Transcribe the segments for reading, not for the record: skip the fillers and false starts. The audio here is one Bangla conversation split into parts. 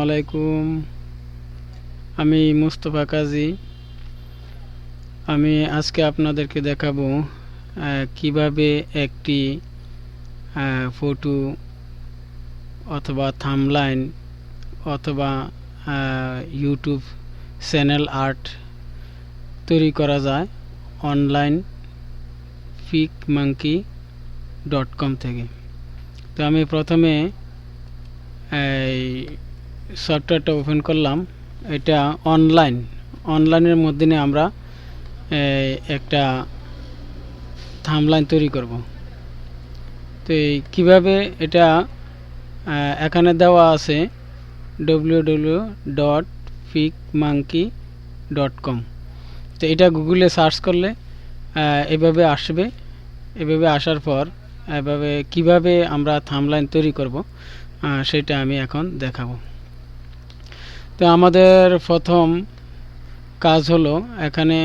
আলাইকুম। আমি মুস্তফা কাজী। আমি আজকে আপনাদেরকে দেখাবো কিভাবে একটি ফটো অথবা থাম্বলাইন অথবা ইউটিউব চ্যানেল আর্ট তৈরি করা যায় অনলাইন figmonkey.com থেকে। তো আমি প্রথমে এই সফটওয়্যারটা ওপেন করলাম। এটা অনলাইনের মধ্যে নিয়ে আমরা একটা থাম্বলাইন তৈরি করব। তো কিভাবে এটা এখানে দেওয়া আছে www.figmonkey.com। তো এটা গুগলে সার্চ করলে এভাবে আসবে। এভাবে আসার পর এভাবে কিভাবে আমরা থাম্বলাইন তৈরি করব সেটা আমি এখন দেখাবো। তো আমাদের প্রথম কাজ হলো এখানে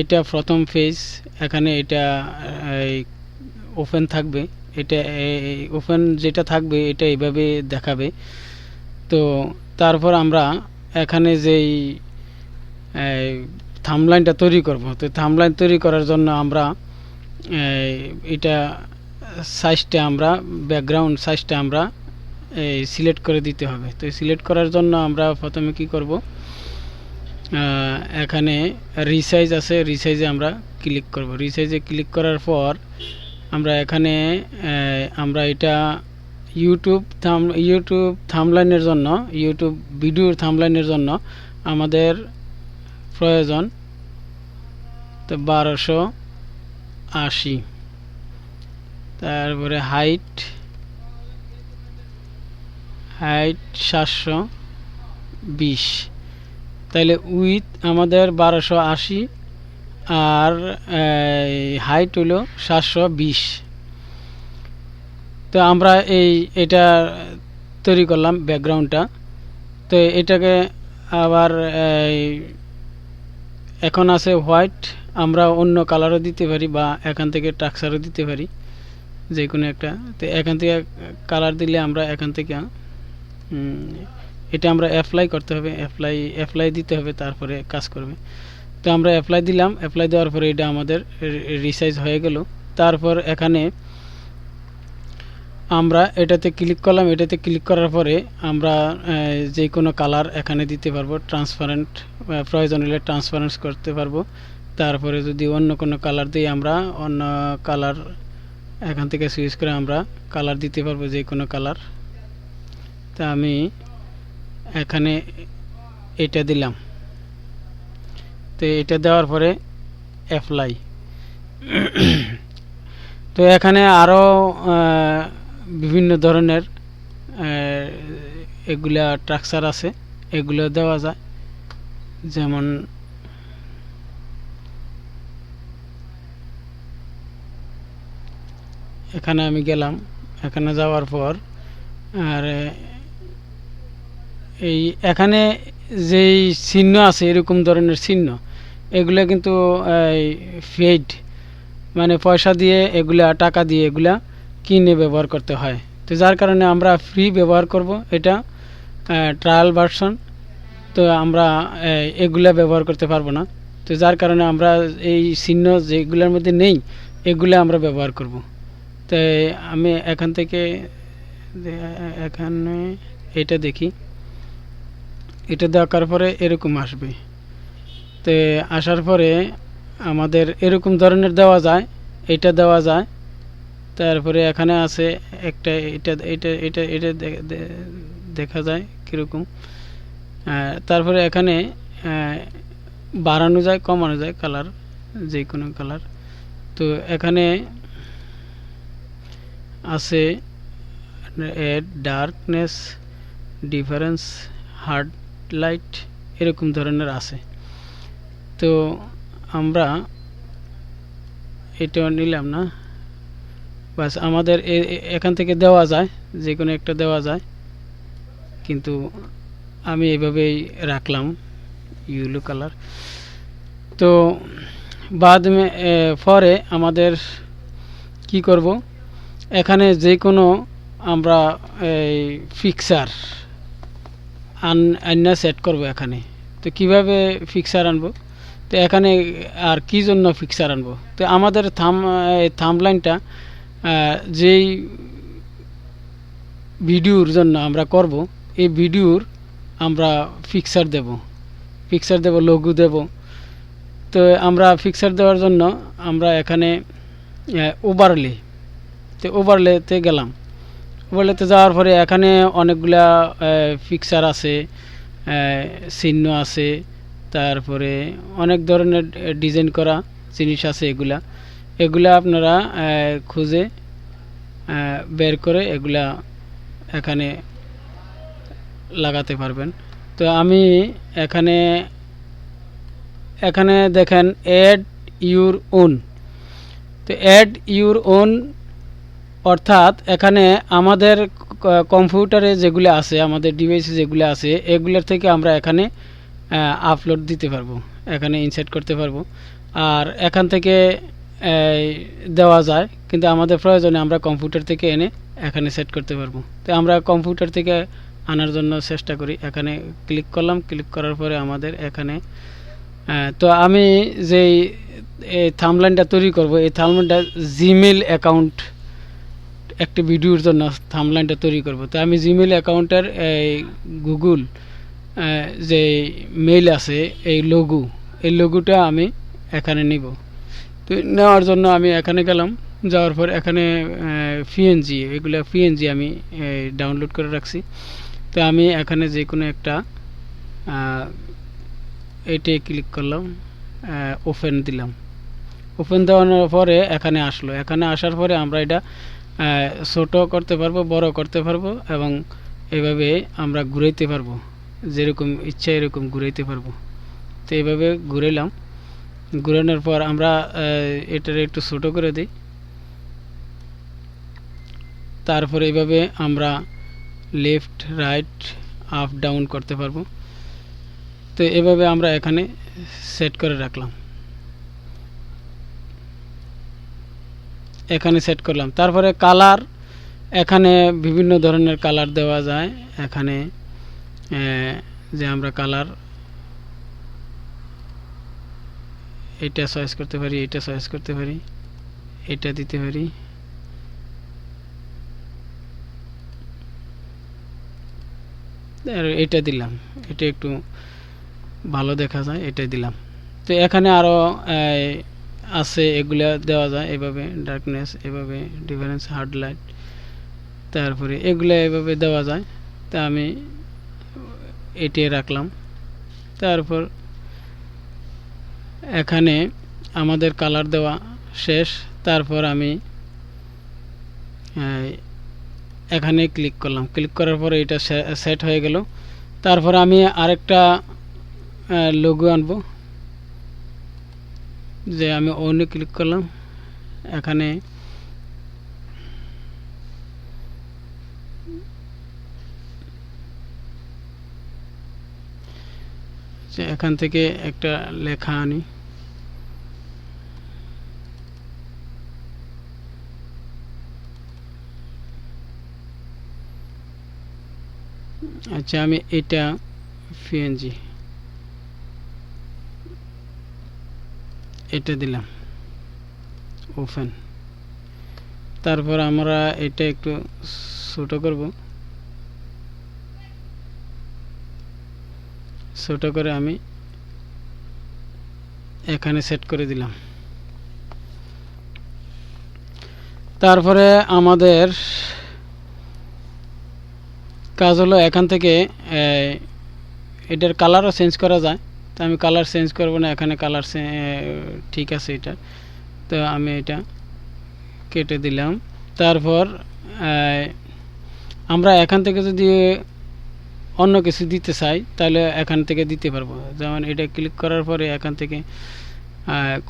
এটা প্রথম পেজ, এখানে এটা ওপেন থাকবে। এটা ওপেন যেটা থাকবে এটা এইভাবে দেখাবে। তো তারপর আমরা এখানে যেই থাম্বলাইনটা তৈরি করব, তো থাম্বলাইন তৈরি করার জন্য আমরা এটা সাইজটা আমরা ব্যাকগ্রাউন্ড সাইজটা আমরা সিলেক্ট করে দিতে হবে। তো সিলেক্ট করার জন্য আমরা প্রথমে কি করব, এখানে রিসাইজ আছে, রিসাইজে আমরা ক্লিক করব। রিসাইজে ক্লিক করার পর আমরা এখানে আমরা এটা ইউটিউব থাম্বলাইনের জন্য, ইউটিউব ভিডিওর থাম্বলাইনের জন্য আমাদের প্রয়োজন তো 1280। তারপরে হাইট 720। তাহলে উইথ আমাদের 1280 আর হাইট হলো 720। তো আমরা এটা তৈরি করলাম ব্যাকগ্রাউন্ডটা। তো এটাকে আবার এখন আছে হোয়াইট, আমরা অন্য কালারও দিতে পারি বা এখান থেকে টাক্সারও দিতে পারি, যে কোনো একটা। তো এখান থেকে কালার দিলে আমরা এখান থেকে এটা আমরা অ্যাপ্লাই করতে হবে, অ্যাপ্লাই দিতে হবে, তারপরে কাজ করবে। তো আমরা অ্যাপ্লাই দিলাম। অ্যাপ্লাই দেওয়ার পরে এটা আমাদের রিসাইজ হয়ে গেল। তারপর এখানে আমরা এটাতে ক্লিক করলাম। এটাতে ক্লিক করার পরে আমরা যে কোনো কালার এখানে দিতে পারবো। ট্রান্সপারেন্ট প্রয়োজন হলে ট্রান্সপারেন্স করতে পারবো। তারপরে যদি অন্য কোনো কালার দিই আমরা অন্য কালার এখান থেকে সুইচ করে আমরা কালার দিতে পারবো, যে কোনো কালার। তা আমি এখানে এটা দিলাম। তো এটা দেওয়ার পরে অ্যাপ্লাই। তো এখানে আরও বিভিন্ন ধরনের এগুলা স্ট্রাকচার আছে, এগুলো দেওয়া যায়। যেমন এখানে আমি গেলাম। এখানে যাওয়ার পর আর এখানে যেই চিহ্ন আছে এরকম ধরনের চিহ্ন, এগুলা কিন্তু পেইড, মানে পয়সা দিয়ে এগুলা, টাকা দিয়ে এগুলা কিনে ব্যবহার করতে হয়। তো যার কারণে আমরা ফ্রি ব্যবহার করব, এটা ট্রায়াল ভার্সন। তো আমরা এগুলা ব্যবহার করতে পারবো না। তো যার কারণে আমরা এই চিহ্ন যেগুলোর মধ্যে নেই এগুলা আমরা ব্যবহার করব। তো আমি এখান থেকে এখানে এটা দেখি। এটা দেখার পরে এরকম আসবে। তো আসার পরে আমাদের এরকম ধরনের দেওয়া যায়, এটা দেওয়া যায়। তারপরে এখানে আছে একটা, এটা এটা এটা এটা দেখা যায় কীরকম। তারপরে এখানে বাড়ানো যায়, কমানো যায় কালার, যে কোনো কালার। তো এখানে আছে ডার্কনেস, ডিফারেন্স, হার্ড লাইট, এরকম ধরনের আছে। তো আমরা এটা নিলাম না, বাস আমাদের এখান থেকে দেওয়া যায়, যে কোনো একটা দেওয়া যায়। কিন্তু আমি এইভাবেই রাখলাম ইয়েলো কালার। তো বাদ পরে আমাদের কি করব, এখানে যে কোনো আমরা পিকচার আন্না সেট করব এখানে। তো কিভাবে ফিক্সার আনবো, তো এখানে আর কি জন্য ফিক্সার আনবো, তো আমাদের থাম্বলাইনটা যেই ভিডিওর জন্য আমরা করব, এই ভিডিওর আমরা ফিক্সার দেব লোগো দেব। তো আমরা ফিক্সার দেওয়ার জন্য আমরা এখানে ওভারলেতে গেলাম। ওভারলেতে যাওয়ার পরে এখানে অনেকগুলা ফিক্সার আছে, চিহ্ন আছে, তারপরে অনেক ধরনের ডিজাইন করা জিনিস আছে। এগুলা আপনারা খুঁজে বের করে এগুলা এখানে লাগাতে পারবেন। তো আমি এখানে দেখেন অ্যাড ইউর ওন। তো অ্যাড ইউর ওন অর্থাৎ এখানে আমাদের কম্পিউটারে যেগুলো আছে, আমাদের ডিভাইসে যেগুলো আছে, এগুলোর থেকে আমরা এখানে আপলোড দিতে পারবো, এখানে ইনসার্ট করতে পারবো। আর এখান থেকে দেওয়া যায়, কিন্তু আমাদের প্রয়োজনে আমরা কম্পিউটার থেকে এনে এখানে সেট করতে পারবো। তো আমরা কম্পিউটার থেকে আনার জন্য চেষ্টা করি। এখানে ক্লিক করলাম, ক্লিক করার পরে আমাদের এখানে তো আমি যেই থাম্বলাইনটা তৈরি করব, এই থাম্বলাইনটা জিমেইল অ্যাকাউন্ট একটি ভিডিওর জন্য থাম্বলাইনটা তৈরি করব। তো আমি জিমেইল অ্যাকাউন্টের গুগল যে মেইল আছে, এই লোগোটা আমি এখানে নিব। তো নেওয়ার জন্য আমি এখানে গেলাম, যাওয়ার পর এখানে পিএনজি আমি ডাউনলোড করে রাখছি। তো আমি এখানে যে কোনো একটা এটাই ক্লিক করলাম, ওপেন দিলাম। ওপেন দেওয়ানোর পরে এখানে আসার পরে আমরা এটা ছোট করতে পারবো, বড় করতে পারবো, এবং এইভাবে আমরা ঘুরাইতে পারবো, যেরকম ইচ্ছা এরকম ঘুরাইতে পারবো। তো এইভাবে ঘুরাইলাম। ঘুরানোর পর আমরা এটার একটু ছোট করে দিই। তারপরে এইভাবে আমরা লেফট রাইট আপ ডাউন করতে পারবো। তো এভাবে আমরা এখানে সেট করে রাখলাম, এখানে সেট করলাম। তারপরে কালার, এখানে বিভিন্ন ধরনের কালার দেওয়া যায়। এখানে যে আমরা কালার এটা চয়েস করতে পারি, এটা চয়েস করতে পারি, এটা দিতে পারি। এটা দিলাম, এটা একটু ভালো দেখা যায়, এটা দিলাম। তো এখানে আরো আছে, এগুলা দেওয়া যায় এভাবে, ডার্কনেস এভাবে, ডিফারেন্স, হার্ড লাইট, তারপরে এগুলা এভাবে দেওয়া যায়। তা আমি এটি রাখলাম। তারপর এখানে আমাদের কালার দেওয়া শেষ। তারপর আমি এখানে ক্লিক করলাম, ক্লিক করার পরে এটা সেট হয়ে গেল। তারপর আমি আরেকটা লোগো আনবো, যে আমি ওনে ক্লিক করলাম। এখানে এখান থেকে একটা লেখা আনি, আচ্ছা আমি এটা পিএনজি এটা দিলাম, ওপেন। তারপর আমরা এটা একটু ছোট করব, ছোট করে আমি এখানে সেট করে দিলাম। তারপরে আমাদের কাজ হলো এখান থেকে এটার কালারও চেঞ্জ করা যায়। তো আমি কালার চেঞ্জ করব না, এখানে কালার ঠিক আছে এটা। তো আমি এটা কেটে দিলাম। তারপর আমরা এখান থেকে যদি অন্য কিছু দিতে চাই তাহলে এখান থেকে দিতে পারবো। যেমন এটা ক্লিক করার পরে এখান থেকে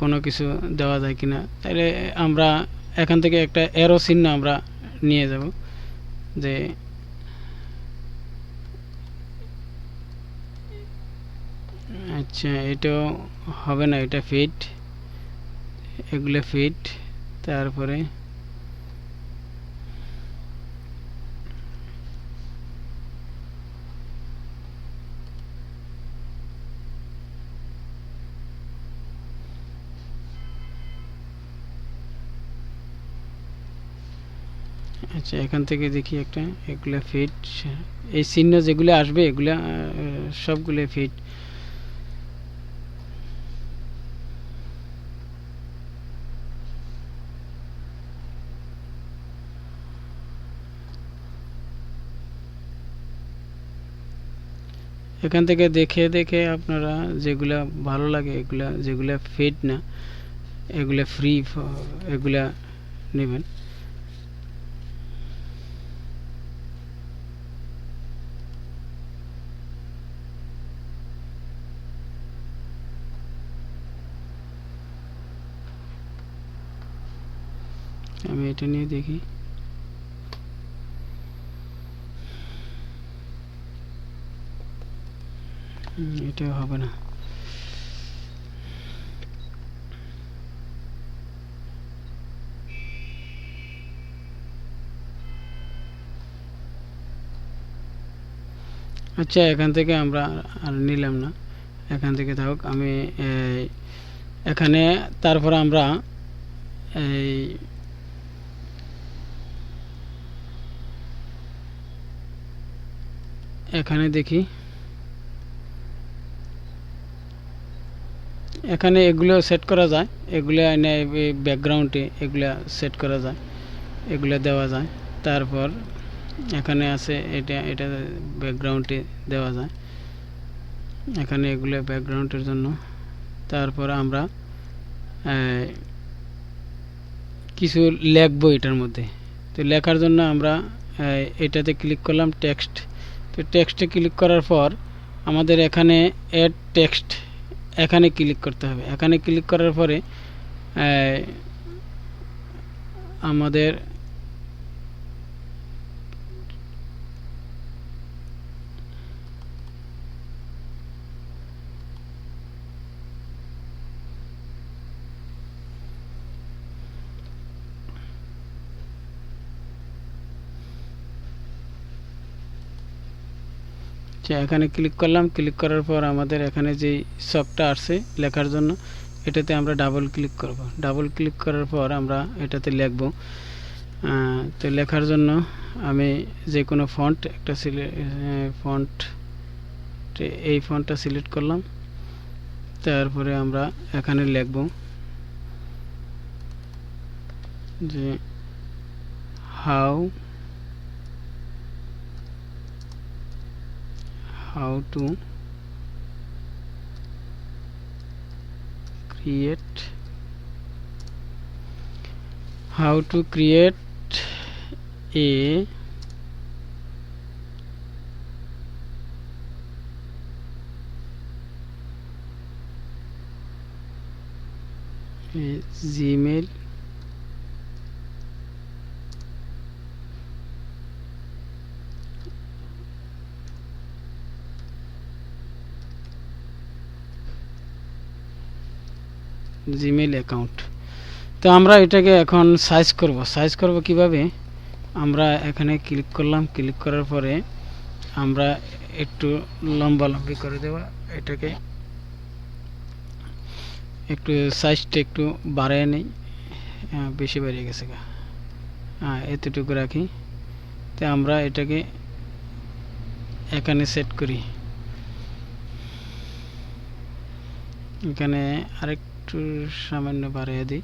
কোনো কিছু দেওয়া যায় কিনা, তাহলে আমরা এখান থেকে একটা অ্যারো চিহ্ন আমরা নিয়ে যাব, যে আচ্ছা এটাও হবে না, এটা ফিট, এগুলো ফিট। তারপরে আচ্ছা, এখান থেকে দেখি একটা, এগুলা ফিট, এই চিহ্ন যেগুলো আসবে এগুলা সবগুলো ফিট। এখান থেকে দেখে দেখে আপনারা যেগুলা ভালো লাগে, এগুলা যেগুলা ফিট না এগুলা ফ্রি, এগুলা নেবেন। আমি এটা নিয়ে দেখি। এটা হবে না। আচ্ছা, এখান থেকে আমরা আর নিলাম না, এখান থেকে থাকুক। আমি এখানে তারপর আমরা এই এখানে দেখি, এখানে এগুলো সেট করা যায়, এগুলো এনে ব্যাকগ্রাউন্ডে এগুলা সেট করা যায়, এগুলো দেওয়া যায়। তারপর এখানে আছে এটা, এটা ব্যাকগ্রাউন্ডে দেওয়া যায়, এখানে এগুলো ব্যাকগ্রাউন্ডের জন্য। তারপর আমরা কিছু লিখবো এটার মধ্যে, তো লেখার জন্য আমরা এটাতে ক্লিক করলাম, টেক্সট। তো টেক্সটে ক্লিক করার পর আমাদের এখানে অ্যাড টেক্সট, এখানে ক্লিক করতে হবে। এখানে ক্লিক করার পরে আমাদের এখানে ক্লিক করলাম, ক্লিক করার পর আমাদের এখানে যে শখটা আসছে লেখার জন্য, এটাতে আমরা ডাবল ক্লিক করব। ডাবল ক্লিক করার পর আমরা এটাতে লিখব। তো লেখার জন্য আমি যে কোনো ফন্ট একটা ফন্ট, এই ফন্টটা সিলেক্ট করলাম। তারপরে আমরা এখানে লিখব যে how to create a Gmail account. তো আমরা এটাকে এখন সাইজ করব কিভাবে, আমরা এখানে ক্লিক করলাম, ক্লিক করার পরে আমরা একটু লম্বালম্বি করে দেওয়া, এটাকে একটু সাইজটা একটু বাড়িয়ে নেই, বেশি বেরিয়ে গেছে, এতটুকু রাখি। তো আমরা এটাকে এখানে সেট করি, এখানে আরেকটু সামান্য বাড়িয়ে দিই।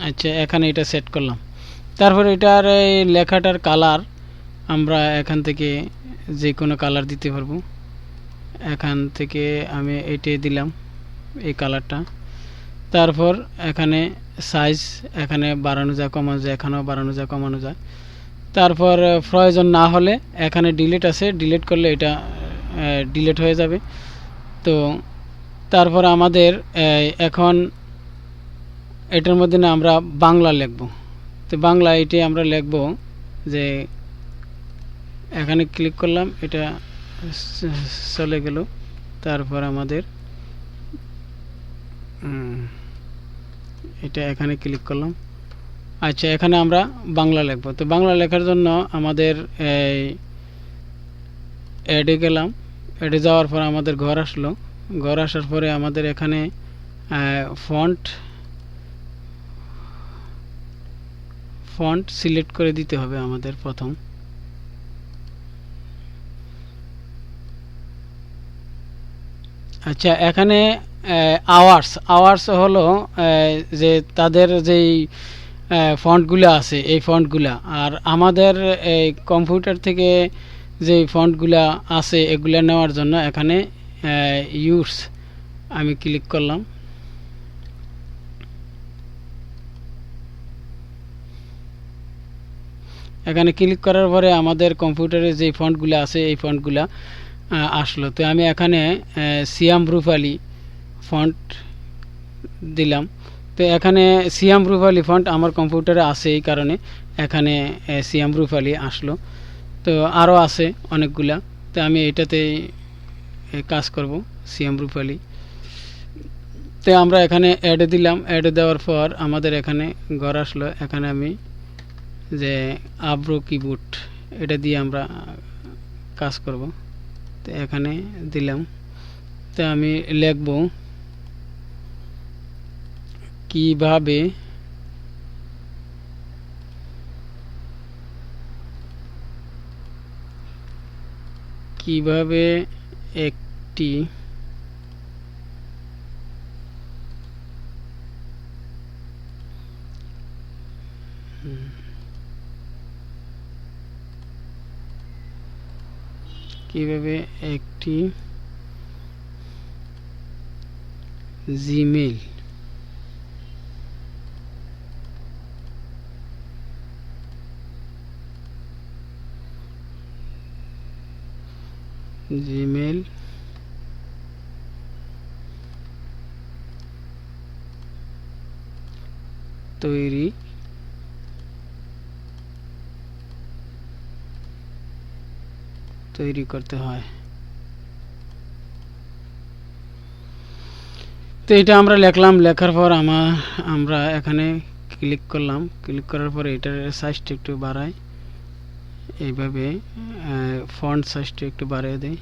আচ্ছা, এখানে এটা সেট করলাম। তারপরে এটার এই লেখাটার কালার আমরা এখান থেকে যে কোনো কালার দিতে পারবো। এখান থেকে আমি এইটাই দিলাম, এই কালারটা। তারপর এখানে সাইজ এখানে বাড়ানো যায়, কমানো যায়, এখানেও বাড়ানো যায়, কমানো যায়। তারপর প্রয়োজন না হলে এখানে ডিলিট আছে, ডিলিট করলে এটা ডিলিট হয়ে যাবে। তো তারপর আমাদের এখন এটার মধ্যে না আমরা বাংলা লিখব। তো বাংলা এটি আমরা লিখব যে, এখানে ক্লিক করলাম, এটা চলে গেল। তারপর আমাদের এটা এখানে ক্লিক করলাম। আচ্ছা, এখানে আমরা বাংলা লিখব। তো বাংলা লেখার জন্য আমাদের অ্যাডে গেলাম, অ্যাডে যাওয়ার পর আমাদের ঘর আসলো। ঘর আসার পরে আমাদের এখানে ফন্ট ফন্ট সিলেক্ট করে দিতে হবে আমাদের প্রথম। আচ্ছা, এখানে আওয়ার্স হলো যে তাদের যেই ফন্টগুলো আছে এই ফন্টগুলা, আর আমাদের এই কম্পিউটার থেকে যেই ফন্টগুলা আছে এগুলা নেওয়ার জন্য এখানে ইউজ আমি ক্লিক করলাম। এখানে ক্লিক করার পরে আমাদের কম্পিউটারে যে ফন্টগুলো আছে এই ফন্টগুলা আসলো। তো আমি এখানে সিয়াম রূপালী ফন্ট দিলাম। তো এখানে সিয়াম রূপালী ফন্ট আমার কম্পিউটারে আছে, এই কারণে এখানে সিয়াম রূপালী আসলো। তো আরও আছে অনেকগুলা, তো আমি এটাতে কাজ করব সিয়াম রূপালী। তো আমরা এখানে অ্যাড দিলাম, অ্যাড দেওয়ার পর আমাদের এখানে ঘর আসলো। এখানে আমি যে আব্রো কিবোর্ড এটা দিয়ে আমরা কাজ করব। তো এখানে দিলাম। তো আমি লিখব কিভাবে একটি জিমেইল তৈরি করতে হয়। তো এটা আমরা লিখলাম, লেখার পর আমরা এখানে ক্লিক করলাম। ক্লিক করার পরে এটার সাইজটা একটু বাড়াই, এইভাবে ফন্ট সাইজটা একটু বাড়িয়ে দেই।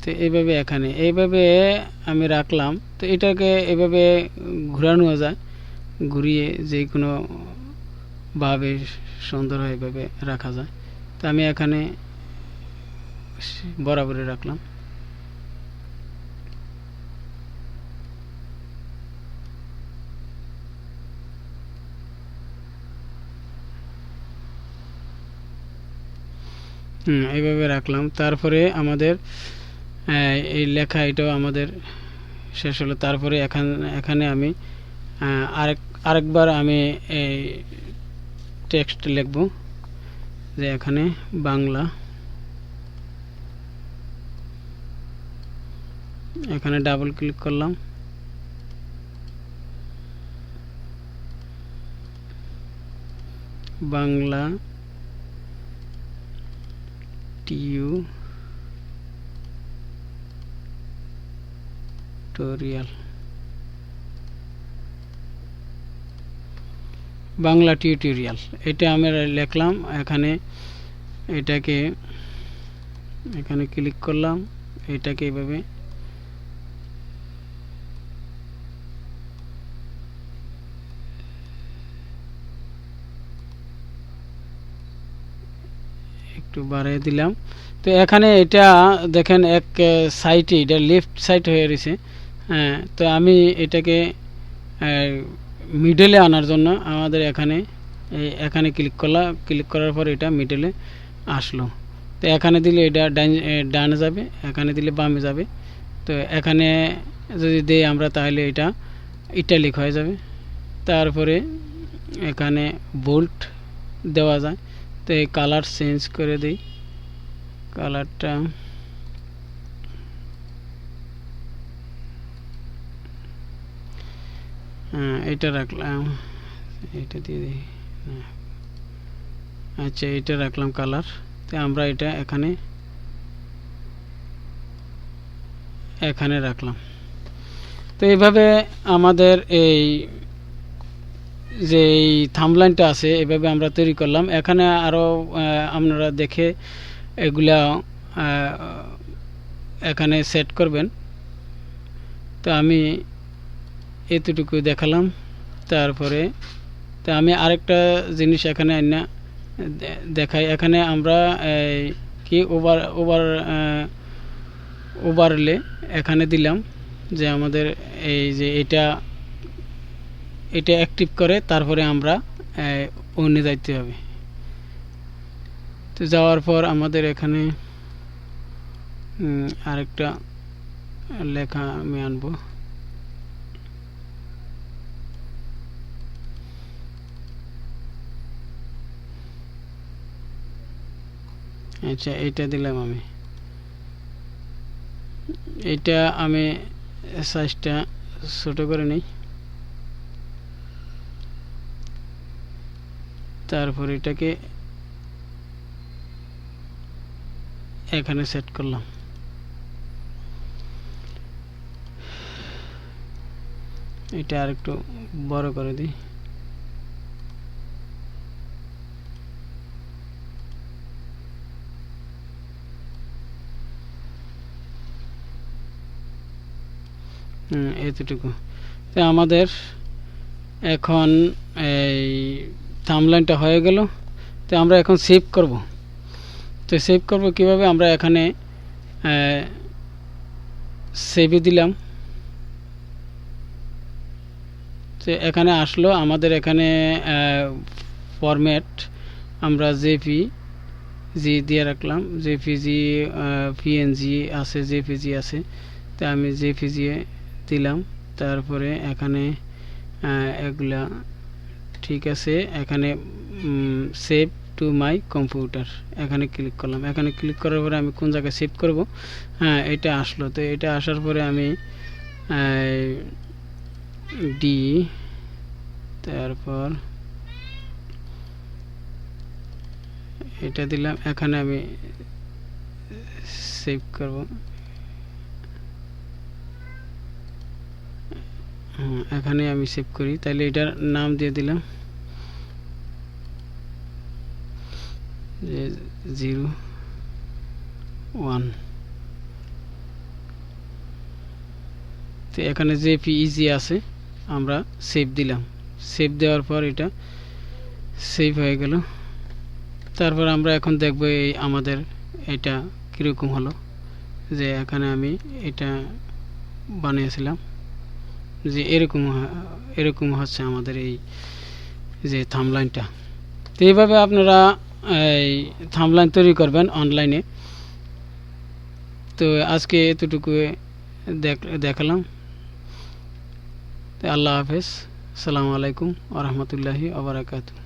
তো এইভাবে এইভাবে আমি রাখলাম। তো এটাকে এভাবে ঘোরানো যায়, ঘুরিয়ে যে কোনো ভাবে সুন্দর এইভাবে রাখা যায়। তো আমি এখানে বরাবরই রাখলাম। এইভাবে রাখলাম। তারপরে আমাদের এই লেখা এটাও আমাদের শেষ হলো। তারপরে এখানে আমি আরেকবার আমি এই টেক্সট লিখব, যে এখানে বাংলা, এখানে ডাবল ক্লিক করলাম। বাংলা টিউটোরিয়াল, বাংলা টিউটোরিয়াল এটা আমি লিখলাম। এখানে ক্লিক করলাম, এটাকে এইভাবে একটু বাড়িয়ে দিলাম। তো এখানে এটা দেখেন এক সাইডে এটা লেফট সাইড হয়ে রয়েছে। তো আমি এটাকে মিডলে আনার জন্য আমাদের এখানে ক্লিক করলাম। ক্লিক করার পর এটা মিডলে আসলো। তো এখানে দিলে এটা ডানে যাবে, এখানে দিলে বামে যাবে। তো এখানে যদি দেই আমরা তাহলে এটা ইটালিক হয়ে যাবে। তারপরে এখানে বোল্ড দেওয়া যায়। তো এই কালার চেঞ্জ করে দিই, কালারটা এটা রাখলাম, এটা দিয়ে দিই। আচ্ছা, এটা রাখলাম কালার। তো আমরা এটা এখানে রাখলাম। তো এইভাবে আমাদের এই যে থাম্বলাইনটা আছে এভাবে আমরা তৈরি করলাম। এখানে আরও আপনারা দেখে এগুলা এখানে সেট করবেন। তো আমি এতটুকু দেখালাম। তারপরে তো আমি আরেকটা জিনিস এখানে আইনা দেখাই। এখানে আমরা কি ওভারলে এখানে দিলাম যে আমাদের এই যে এটা অ্যাক্টিভ করে, তারপরে আমরা অন্য যাইতে হবে। তো যাওয়ার পর আমাদের এখানে আরেকটা লেখা আমি আনবো। আচ্ছা, এইটা দিলাম আমি। এটা আমি সাইজটা ছোট করে নিই। তারপর এটাকে এখানে সেট করলাম। এটা আর একটু বড় করে দিই। এতটুকু। তো আমাদের এখন এই থাম্বনেইলটা হয়ে গেল। তো আমরা এখন সেভ করব। তো সেভ করব কিভাবে? আমরা এখানে সেভে দিলাম। তো এখানে আসলো আমাদের এখানে ফরম্যাট আমরা জেপিজি দিয়ে রাখলাম। জেপিজি, পিএনজি আছে, জেপিজি আছে। তো আমি জেপিজি দিলাম। তারপরে এখানে এগুলা ঠিক আছে। এখানে সেভ টু মাই কম্পিউটার এখানে ক্লিক করলাম। এখানে ক্লিক করার পরে আমি কোন জায়গায় সেভ করব, এটা আসলো। তো এটা আসার পরে আমি ডি, তারপর এটা দিলাম। এখানে আমি সেভ করব। এখানে আমি সেভ করি। তাহলে এটার নাম দিয়ে দিলাম যে 01। তো এখানে জেপিইজি আছে, আমরা সেভ দিলাম। সেভ দেওয়ার পর এটা সেভ হয়ে গেল। তারপর আমরা এখন দেখব এই আমাদের এটা কীরকম হলো। যে এখানে আমি এটা বানিয়েছিলাম যে এরকম হচ্ছে আমাদের এই যে থাম্বনেইলটা। তো এইভাবে আপনারা এই থাম্বনেইল তৈরি করবেন অনলাইনে। তো আজকে এতটুকু দেখালাম। আল্লাহ হাফেজ। আসসালামু আলাইকুম ওয়া রাহমাতুল্লাহি ওয়া বারাকাতুহু।